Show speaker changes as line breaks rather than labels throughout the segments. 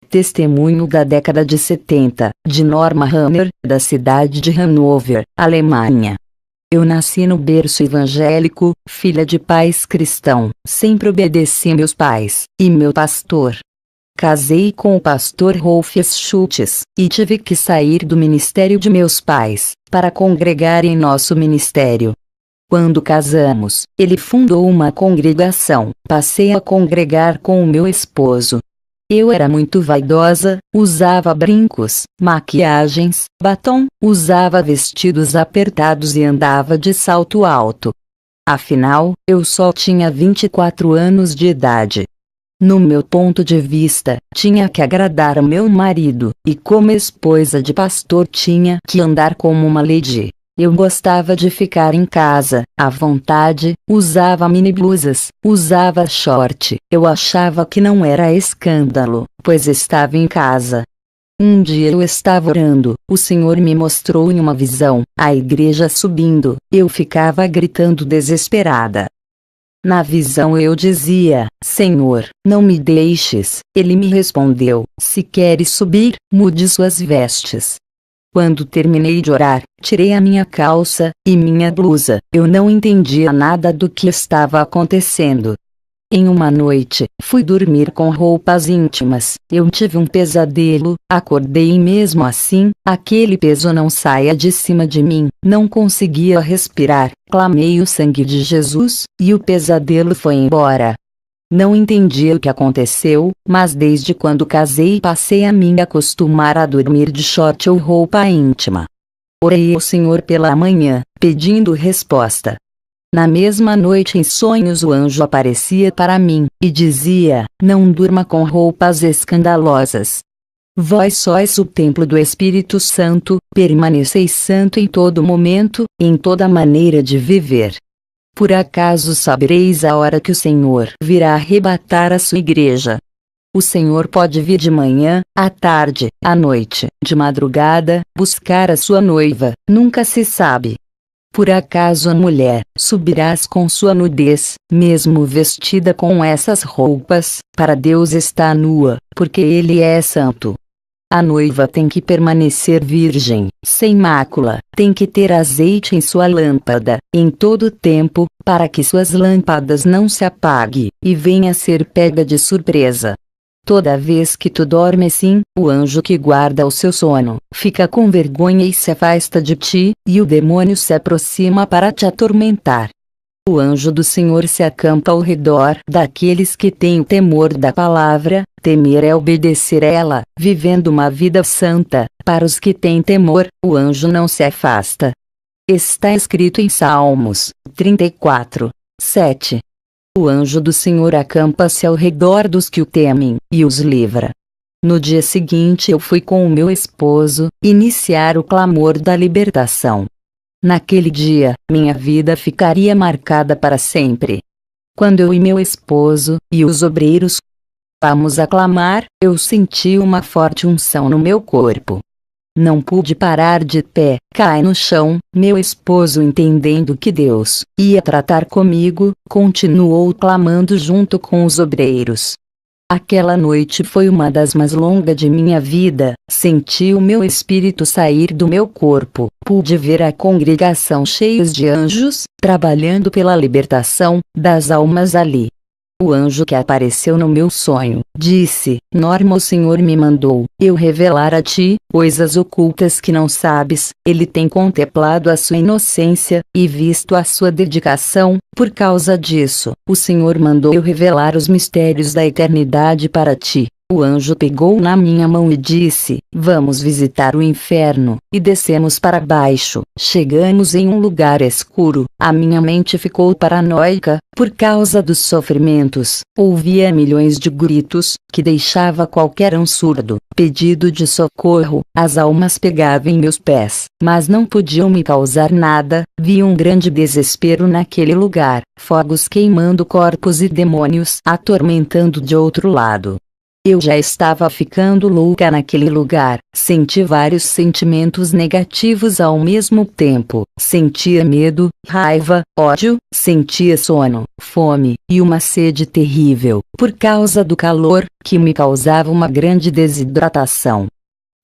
Testemunho da década de 70, de Norma Hammer, da cidade de Hannover, Alemanha. Eu nasci no berço evangélico, filha de pais cristãos, sempre obedeci meus pais, e meu pastor. Casei com o pastor Rolf Schultz, e tive que sair do ministério de meus pais, para congregar em nosso ministério. Quando casamos, ele fundou uma congregação, passei a congregar com o meu esposo. Eu era muito vaidosa, usava brincos, maquiagens, batom, usava vestidos apertados e andava de salto alto. Afinal, eu só tinha 24 anos de idade. No meu ponto de vista, tinha que agradar ao meu marido, e como esposa de pastor tinha que andar como uma lady. Eu gostava de ficar em casa, à vontade, usava mini blusas, usava short. Eu achava que não era escândalo, pois estava em casa. Um dia eu estava orando, o Senhor me mostrou em uma visão, a igreja subindo, eu ficava gritando desesperada. Na visão eu dizia, Senhor, não me deixes. Ele me respondeu, se queres subir, mude suas vestes. Quando terminei de orar, tirei a minha calça e minha blusa. Eu não entendia nada do que estava acontecendo. Em uma noite, fui dormir com roupas íntimas. Eu tive um pesadelo, acordei e mesmo assim, aquele peso não saía de cima de mim. Não conseguia respirar. Clamei o sangue de Jesus, e o pesadelo foi embora. Não entendi o que aconteceu, mas desde quando casei passei a me acostumar a dormir de short ou roupa íntima. Orei ao Senhor pela manhã, pedindo resposta. Na mesma noite em sonhos o anjo aparecia para mim, e dizia, não durma com roupas escandalosas. Vós sois o templo do Espírito Santo, permaneceis santo em todo momento, em toda maneira de viver. Por acaso sabereis a hora que o Senhor virá arrebatar a sua igreja? O Senhor pode vir de manhã, à tarde, à noite, de madrugada, buscar a sua noiva, nunca se sabe. Por acaso a mulher, subirás com sua nudez, mesmo vestida com essas roupas, para Deus está nua, porque Ele é santo. A noiva tem que permanecer virgem, sem mácula, tem que ter azeite em sua lâmpada, em todo tempo, para que suas lâmpadas não se apaguem, e venha a ser pega de surpresa. Toda vez que tu dorme assim, o anjo que guarda o seu sono, fica com vergonha e se afasta de ti, e o demônio se aproxima para te atormentar. O anjo do Senhor se acampa ao redor daqueles que têm o temor da palavra. Temer é obedecer a ela, vivendo uma vida santa. Para os que têm temor, o anjo não se afasta. Está escrito em Salmos 34, 7. O anjo do Senhor acampa-se ao redor dos que o temem, e os livra. No dia seguinte eu fui com o meu esposo, iniciar o clamor da libertação. Naquele dia, minha vida ficaria marcada para sempre. Quando eu e meu esposo, e os obreiros, vamos a clamar, eu senti uma forte unção no meu corpo. Não pude parar de pé, caí no chão. Meu esposo, entendendo que Deus ia tratar comigo, continuou clamando junto com os obreiros. Aquela noite foi uma das mais longas de minha vida. Senti o meu espírito sair do meu corpo. Pude ver a congregação cheia de anjos, trabalhando pela libertação das almas ali. O anjo que apareceu no meu sonho, disse, Norma, o Senhor me mandou eu revelar a ti coisas ocultas que não sabes. Ele tem contemplado a sua inocência, e visto a sua dedicação. Por causa disso, o Senhor mandou eu revelar os mistérios da eternidade para ti. O anjo pegou na minha mão e disse, vamos visitar o inferno, e descemos para baixo. Chegamos em um lugar escuro, a minha mente ficou paranoica, por causa dos sofrimentos. Ouvia milhões de gritos, que deixava qualquer um surdo. Pedido de socorro, as almas pegavam em meus pés, mas não podiam me causar nada. Vi um grande desespero naquele lugar, fogos queimando corpos e demônios atormentando de outro lado. Eu já estava ficando louca naquele lugar, senti vários sentimentos negativos ao mesmo tempo, sentia medo, raiva, ódio, sentia sono, fome, e uma sede terrível, por causa do calor, que me causava uma grande desidratação.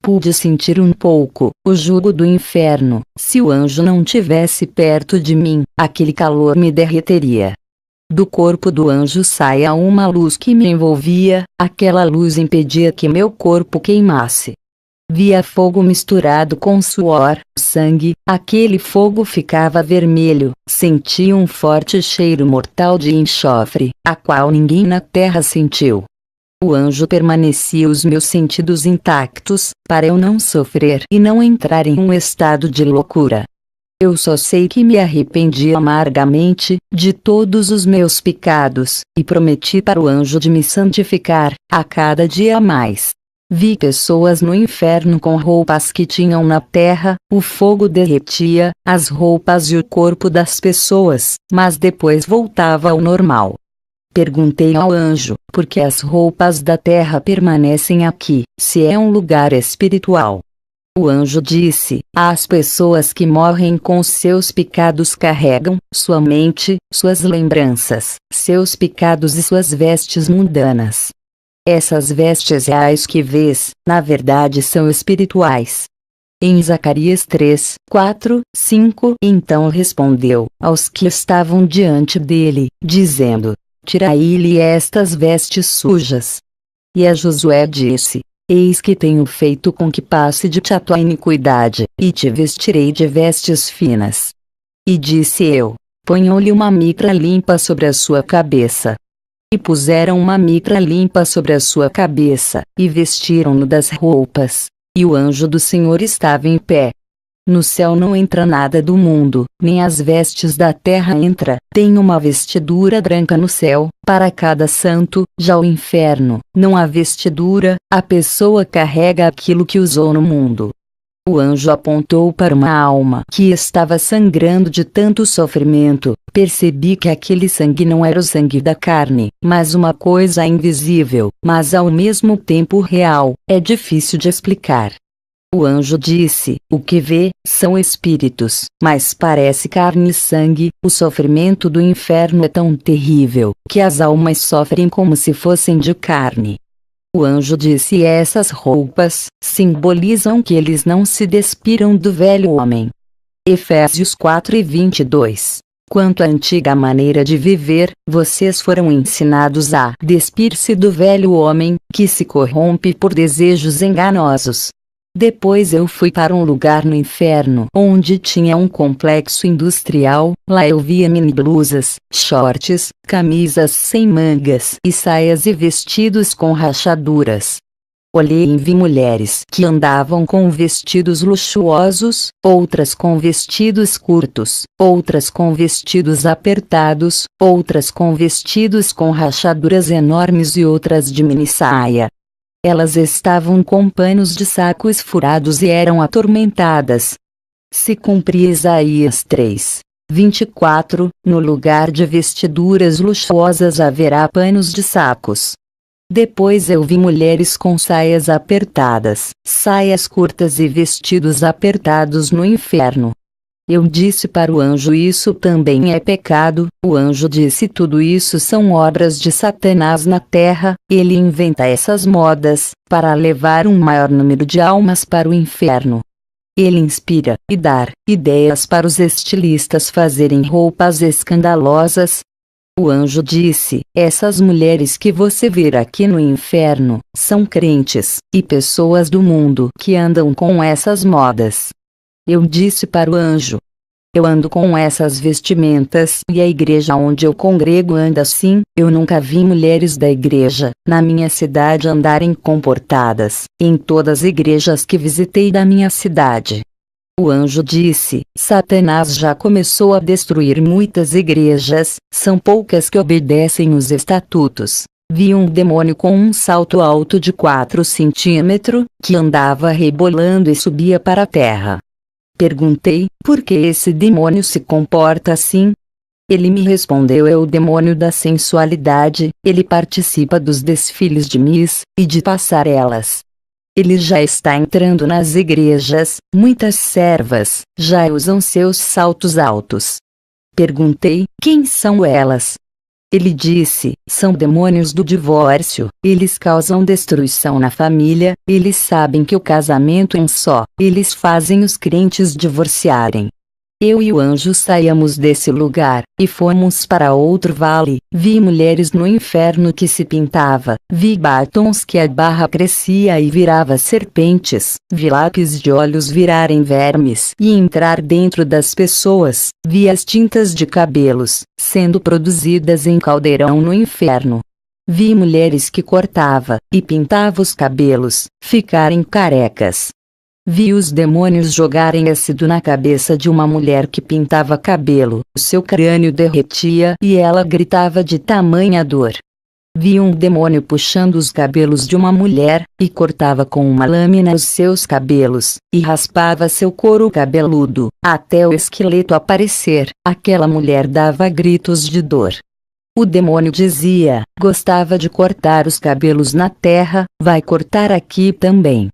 Pude sentir um pouco o jugo do inferno. Se o anjo não tivesse perto de mim, aquele calor me derreteria. Do corpo do anjo saía uma luz que me envolvia, aquela luz impedia que meu corpo queimasse. Via fogo misturado com suor, sangue, aquele fogo ficava vermelho, sentia um forte cheiro mortal de enxofre, a qual ninguém na terra sentiu. O anjo permanecia os meus sentidos intactos, para eu não sofrer e não entrar em um estado de loucura. Eu só sei que me arrependi amargamente de todos os meus pecados, e prometi para o anjo de me santificar, a cada dia mais. Vi pessoas no inferno com roupas que tinham na terra, o fogo derretia as roupas e o corpo das pessoas, mas depois voltava ao normal. Perguntei ao anjo, por que as roupas da terra permanecem aqui, se é um lugar espiritual? O anjo disse: as pessoas que morrem com seus pecados carregam sua mente, suas lembranças, seus pecados e suas vestes mundanas. Essas vestes reais que vês, na verdade são espirituais. Em Zacarias 3, 4, 5, então respondeu aos que estavam diante dele, dizendo: tirai-lhe estas vestes sujas. E a Josué disse: eis que tenho feito com que passe de ti a tua iniquidade, e te vestirei de vestes finas. E disse eu: ponham-lhe uma mitra limpa sobre a sua cabeça. E puseram uma mitra limpa sobre a sua cabeça, e vestiram-no das roupas. E o anjo do Senhor estava em pé. No céu não entra nada do mundo, nem as vestes da terra entra, tem uma vestidura branca no céu, para cada santo. Já o inferno, não há vestidura, a pessoa carrega aquilo que usou no mundo. O anjo apontou para uma alma que estava sangrando de tanto sofrimento. Percebi que aquele sangue não era o sangue da carne, mas uma coisa invisível, mas ao mesmo tempo real, é difícil de explicar. O anjo disse: o que vê, são espíritos, mas parece carne e sangue. O sofrimento do inferno é tão terrível, que as almas sofrem como se fossem de carne. O anjo disse: essas roupas simbolizam que eles não se despiram do velho homem. Efésios 4:22. Quanto à antiga maneira de viver, vocês foram ensinados a despir-se do velho homem, que se corrompe por desejos enganosos. Depois eu fui para um lugar no inferno onde tinha um complexo industrial. Lá eu via mini blusas, shorts, camisas sem mangas e saias e vestidos com rachaduras. Olhei e vi mulheres que andavam com vestidos luxuosos, outras com vestidos curtos, outras com vestidos apertados, outras com vestidos com rachaduras enormes e outras de mini saia. Elas estavam com panos de sacos furados e eram atormentadas. Se cumpria Isaías 3, 24, no lugar de vestiduras luxuosas haverá panos de sacos. Depois eu vi mulheres com saias apertadas, saias curtas e vestidos apertados no inferno. Eu disse para o anjo: isso também é pecado. O anjo disse: tudo isso são obras de Satanás na terra, ele inventa essas modas, para levar um maior número de almas para o inferno. Ele inspira, e dá ideias para os estilistas fazerem roupas escandalosas. O anjo disse: essas mulheres que você vê aqui no inferno, são crentes, e pessoas do mundo que andam com essas modas. Eu disse para o anjo: eu ando com essas vestimentas e a igreja onde eu congrego anda assim. Eu nunca vi mulheres da igreja, na minha cidade andarem comportadas, em todas as igrejas que visitei da minha cidade. O anjo disse: Satanás já começou a destruir muitas igrejas, são poucas que obedecem os estatutos. Vi um demônio com um salto alto de 4 centímetros, que andava rebolando e subia para a terra. Perguntei: por que esse demônio se comporta assim? Ele me respondeu: é o demônio da sensualidade, ele participa dos desfiles de Miss e de passarelas. Ele já está entrando nas igrejas, muitas servas já usam seus saltos altos. Perguntei: quem são elas? Ele disse: são demônios do divórcio, eles causam destruição na família, eles sabem que o casamento é um só, eles fazem os crentes divorciarem. Eu e o anjo saímos desse lugar, e fomos para outro vale. Vi mulheres no inferno que se pintava, vi batons que a barra crescia e virava serpentes, vi lápis de olhos virarem vermes e entrar dentro das pessoas, vi as tintas de cabelos, sendo produzidas em caldeirão no inferno. Vi mulheres que cortava, e pintava os cabelos, ficarem carecas. Vi os demônios jogarem ácido na cabeça de uma mulher que pintava cabelo, seu crânio derretia e ela gritava de tamanha dor. Vi um demônio puxando os cabelos de uma mulher, e cortava com uma lâmina os seus cabelos, e raspava seu couro cabeludo, até o esqueleto aparecer. Aquela mulher dava gritos de dor. O demônio dizia: gostava de cortar os cabelos na terra, vai cortar aqui também.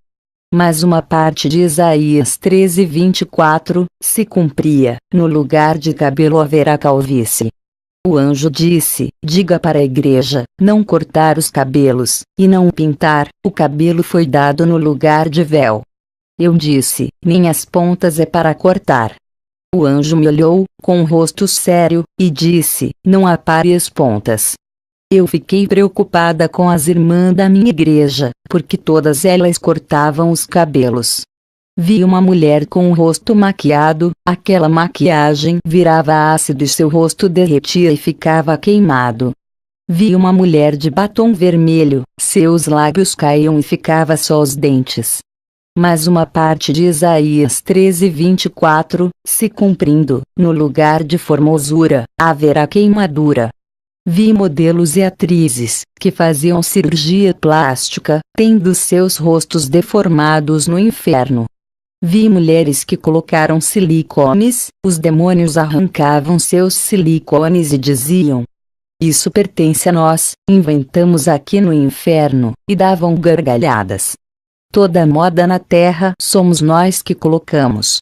Mas uma parte de Isaías 13:24 se cumpria: no lugar de cabelo haverá calvície. O anjo disse: diga para a igreja, não cortar os cabelos, e não pintar, o cabelo foi dado no lugar de véu. Eu disse: nem as pontas é para cortar. O anjo me olhou, com o rosto sério, e disse: não apare as pontas. Eu fiquei preocupada com as irmãs da minha igreja, porque todas elas cortavam os cabelos. Vi uma mulher com o rosto maquiado, aquela maquiagem virava ácido e seu rosto derretia e ficava queimado. Vi uma mulher de batom vermelho, seus lábios caíam e ficava só os dentes. Mas uma parte de Isaías 13:24 se cumprindo: no lugar de formosura, haverá queimadura. Vi modelos e atrizes, que faziam cirurgia plástica, tendo seus rostos deformados no inferno. Vi mulheres que colocaram silicones, os demônios arrancavam seus silicones e diziam: isso pertence a nós, inventamos aqui no inferno, e davam gargalhadas. Toda moda na terra somos nós que colocamos.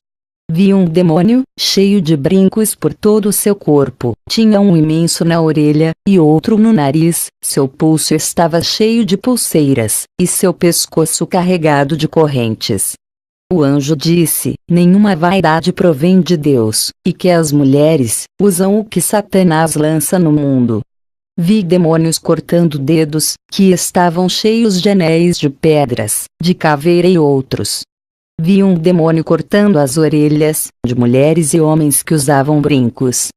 Vi um demônio, cheio de brincos por todo o seu corpo, tinha um imenso na orelha, e outro no nariz, seu pulso estava cheio de pulseiras, e seu pescoço carregado de correntes. O anjo disse: nenhuma vaidade provém de Deus, e que as mulheres usam o que Satanás lança no mundo. Vi demônios cortando dedos, que estavam cheios de anéis de pedras, de caveira e outros. Vi um demônio cortando as orelhas, de mulheres e homens que usavam brincos.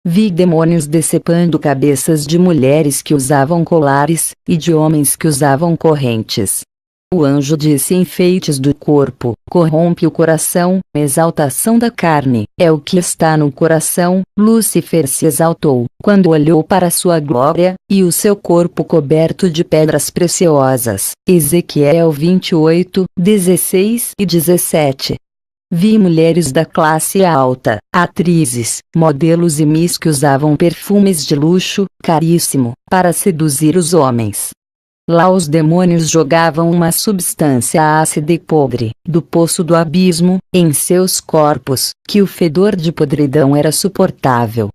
Vi demônios decepando cabeças de mulheres que usavam colares, e de homens que usavam correntes. O anjo disse: enfeites do corpo, corrompe o coração, exaltação da carne, é o que está no coração. Lúcifer se exaltou, quando olhou para sua glória, e o seu corpo coberto de pedras preciosas. Ezequiel 28:16 e 17. Vi mulheres da classe alta, atrizes, modelos e miss que usavam perfumes de luxo, caríssimo, para seduzir os homens. Lá os demônios jogavam uma substância ácida e podre, do poço do abismo, em seus corpos, que o fedor de podridão era suportável.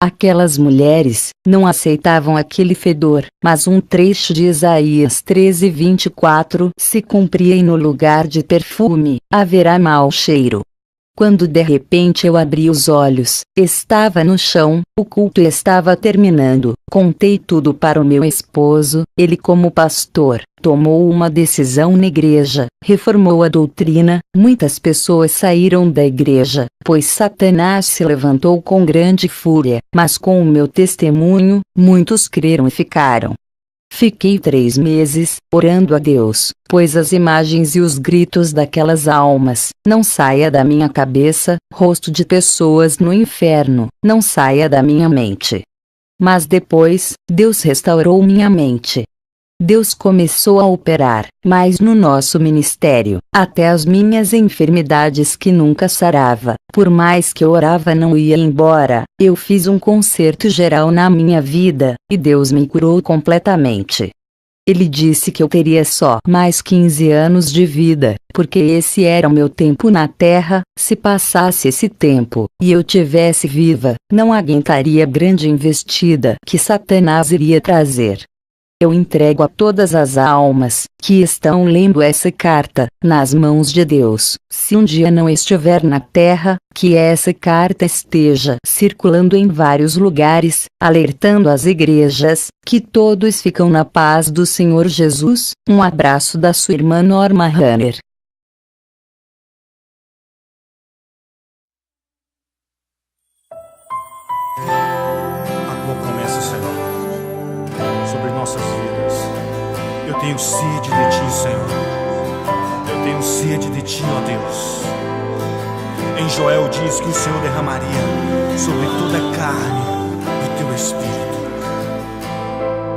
Aquelas mulheres não aceitavam aquele fedor, mas um trecho de Isaías 13:24 se cumpria: e no lugar de perfume, haverá mau cheiro. Quando de repente eu abri os olhos, estava no chão, o culto estava terminando. Contei tudo para o meu esposo, ele, como pastor, tomou uma decisão na igreja, reformou a doutrina. Muitas pessoas saíram da igreja, pois Satanás se levantou com grande fúria, mas com o meu testemunho, muitos creram e ficaram. Fiquei 3 meses, orando a Deus, pois as imagens e os gritos daquelas almas, não saia da minha cabeça, rosto de pessoas no inferno, não saia da minha mente. Mas depois, Deus restaurou minha mente. Deus começou a operar, mas no nosso ministério, até as minhas enfermidades que nunca sarava, por mais que eu orava não ia embora, eu fiz um concerto geral na minha vida, e Deus me curou completamente. Ele disse que eu teria só mais 15 anos de vida, porque esse era o meu tempo na terra. Se passasse esse tempo, e eu tivesse viva, não aguentaria a grande investida que Satanás iria trazer. Eu entrego a todas as almas que estão lendo essa carta, nas mãos de Deus. Se um dia não estiver na terra, que essa carta esteja circulando em vários lugares, alertando as igrejas, que todos ficam na paz do Senhor Jesus. Um abraço da sua irmã Norma Runner.
A tua promessa, Senhor, sobre nossas vidas. Eu tenho sede de ti, Senhor. Eu tenho sede de ti, ó Deus. Em Joel diz que o Senhor derramaria sobre toda a carne do teu Espírito.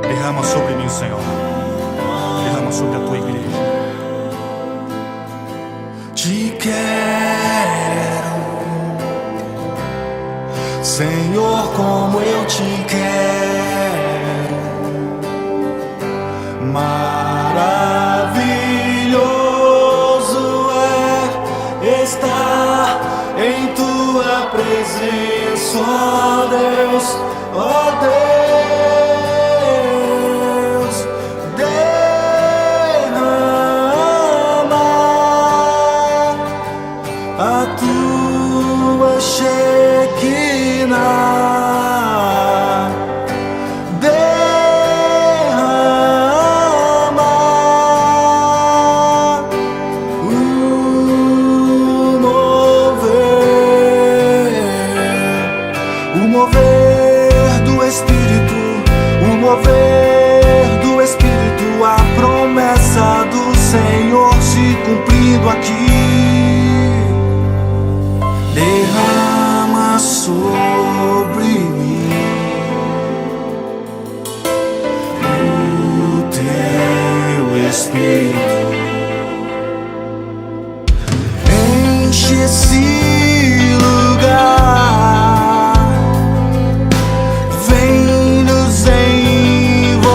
Derrama sobre mim, Senhor. Derrama sobre a tua igreja. Te quero, Senhor, como eu te quero. Maravilhoso é estar em tua presença, ó Deus, ó Deus. Derrama a tua Shekinah. A promessa do Senhor se cumprindo aqui. Derrama sobre mim o teu Espírito. Enche esse lugar, vem nos envolver.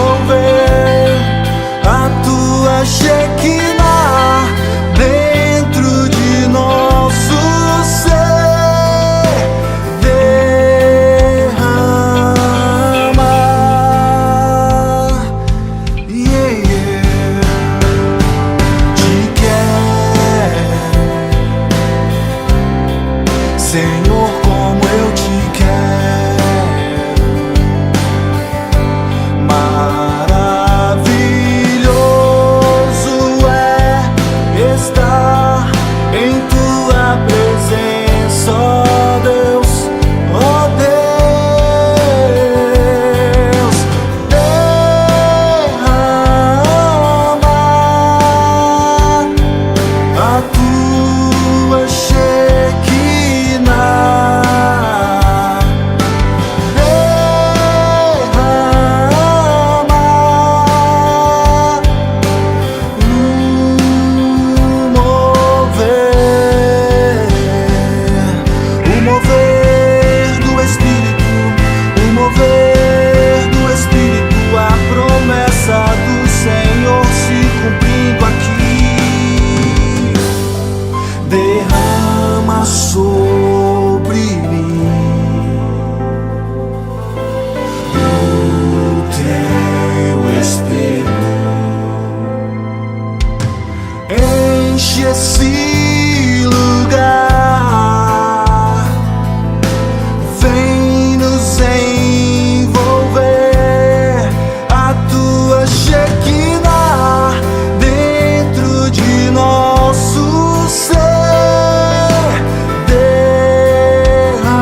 A tua Shekinah dentro de nosso ser. Derrama, yeah, yeah. Te quero, Senhor, como eu te quero. Estar em tua presença, ó Deus, ó Deus. Derrama a tua Shekinah. Derrama do Senhor se cumprindo aqui. Derrama sobre mim o teu Espírito. Enche esse lugar, vem nos envolver. A tua Shekinah dentro de nosso ser. Derrama,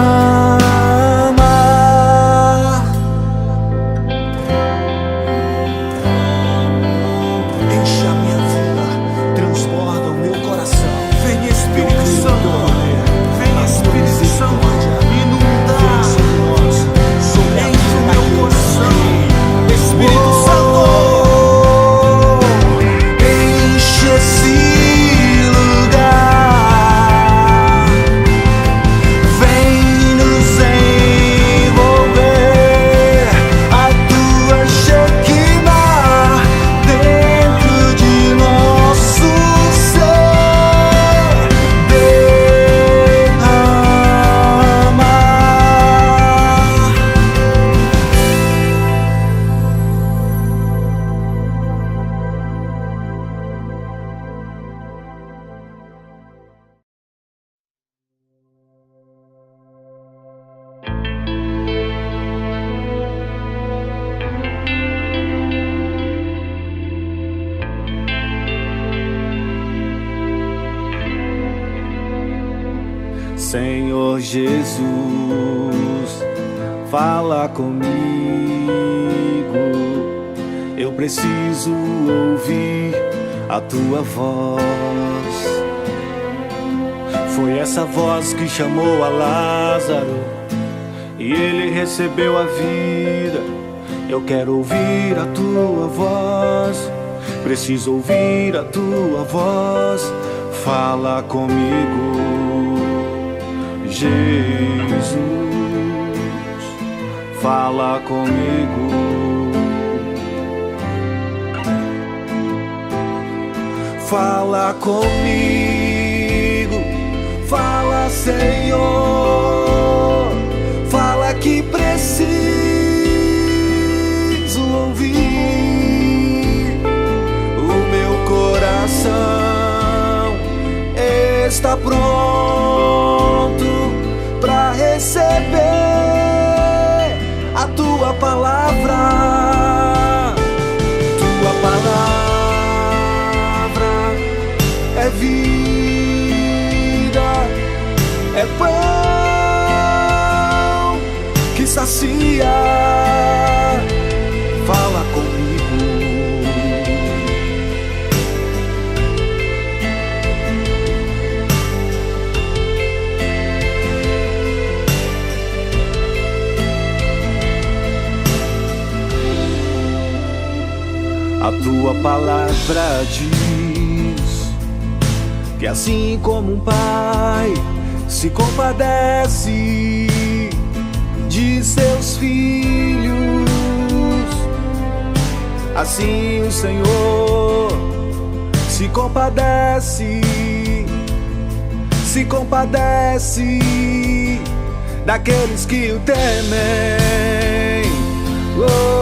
enche a minha vida, transborda o meu coração.
Senhor Jesus, fala comigo. Eu preciso ouvir a tua voz. Foi essa voz que chamou a Lázaro e ele recebeu a vida. Eu quero ouvir a tua voz, preciso ouvir a tua voz. Fala comigo, Jesus, fala comigo. Fala comigo, fala, Senhor, fala que preciso ouvir. O meu coração está pronto para receber a tua palavra. Tua palavra é vida, é pão que sacia. Fala comigo. A tua palavra diz que assim como um pai se compadece de seus filhos, assim o Senhor se compadece daqueles que o temem. Oh,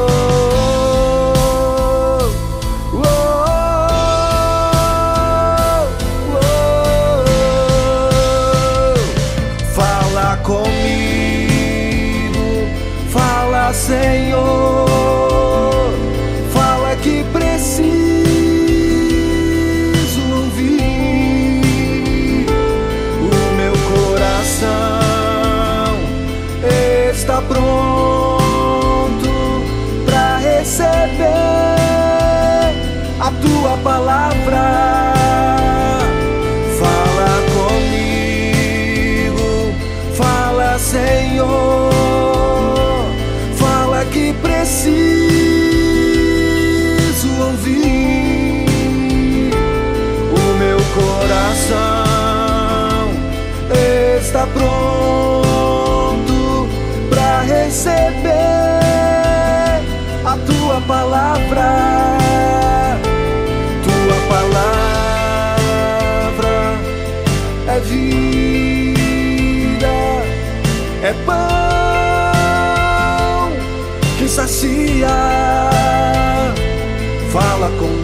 comigo, fala, Senhor, fala que preciso ouvir. O meu coração está pronto para receber a tua palavra. Senhor, fala que preciso ouvir. O meu coração está pronto para receber a tua palavra. Tua palavra é vida, é pão que sacia. Fala comigo.